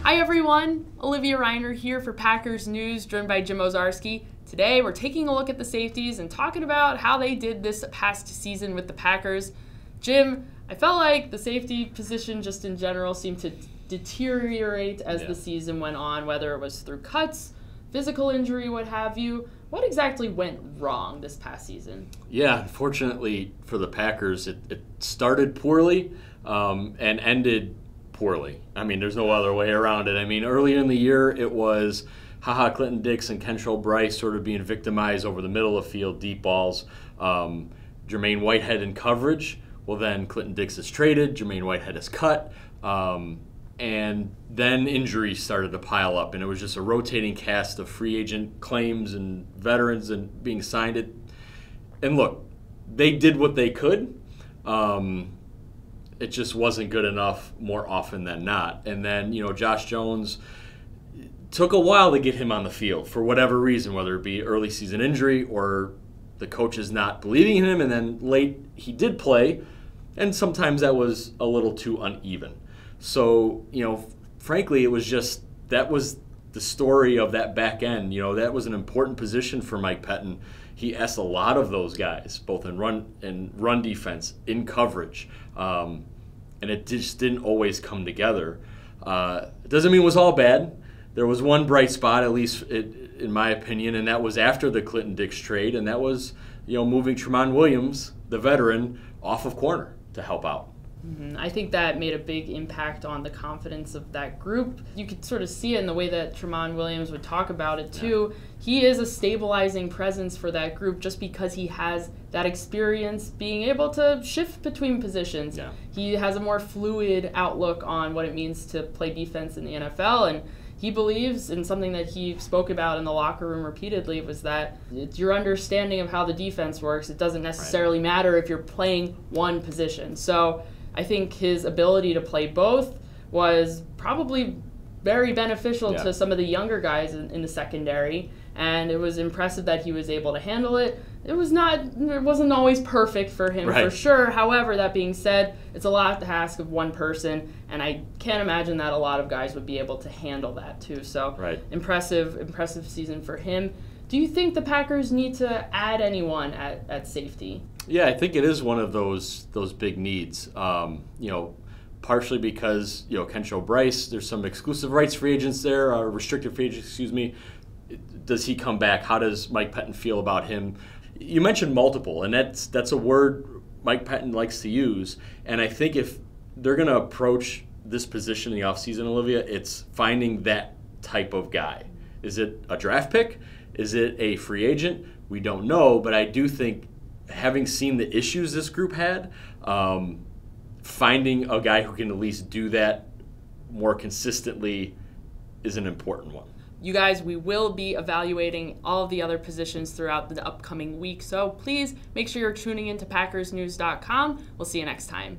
Hi everyone, Olivia Reiner here for Packers News, driven by Jim Owczarski. Today we're taking a look at the safeties and talking about how they did this past season with the Packers. Jim, I felt like the safety position just in general seemed to deteriorate as the season went on, whether it was through cuts, physical injury, what have you. What exactly went wrong this past season? Yeah, unfortunately for the Packers, it started poorly and ended poorly. I mean, there's no other way around it. I mean, earlier in the year, it was Clinton Dix and Kentrell Bryce sort of being victimized over the middle of field, deep balls. Jermaine Whitehead in coverage. Well, then Clinton Dix is traded. Jermaine Whitehead is cut. And then injuries started to pile up, and it was just a rotating cast of free agent claims and veterans and being signed. And look, they did what they could. It just wasn't good enough more often than not. And then, Josh Jones, took a while to get him on the field for whatever reason, whether it be early season injury or the coaches not believing in him. And then late, he did play, and sometimes that was a little too uneven. So, frankly, that was the story of that back end. That was an important position for Mike Pettine. He asked a lot of those guys, both in run defense, in coverage, and it just didn't always come together. It doesn't mean it was all bad. There was one bright spot, at least in my opinion, and that was after the Clinton Dix trade, and that was moving Truman Williams, the veteran, off of corner to help out. I think that made a big impact on the confidence of that group. You could sort of see it in the way that Truman Williams would talk about it too. Yeah. He is a stabilizing presence for that group just because he has that experience being able to shift between positions. Yeah. He has a more fluid outlook on what it means to play defense in the NFL, and he believes in something that he spoke about in the locker room repeatedly, was that it's your understanding of how the defense works. It doesn't necessarily matter if you're playing one position. So I think his ability to play both was probably very beneficial to some of the younger guys in the secondary, and it was impressive that he was able to handle it. It wasn't always perfect for him, for sure. However, that being said, it's a lot to ask of one person, and I can't imagine that a lot of guys would be able to handle that too. So impressive season for him. Do you think the Packers need to add anyone at safety? Yeah, I think it is one of those big needs. Partially because Kentrell Bryce, there's some exclusive rights free agents there, restricted free agents, excuse me. Does he come back? How does Mike Pettine feel about him? You mentioned multiple, and that's a word Mike Pettine likes to use. And I think if they're going to approach this position in the offseason, Olivia, it's finding that type of guy. Is it a draft pick? Is it a free agent? We don't know, but I do think, having seen the issues this group had, finding a guy who can at least do that more consistently is an important one. You guys, we will be evaluating all of the other positions throughout the upcoming week, so please make sure you're tuning in to PackersNews.com. We'll see you next time.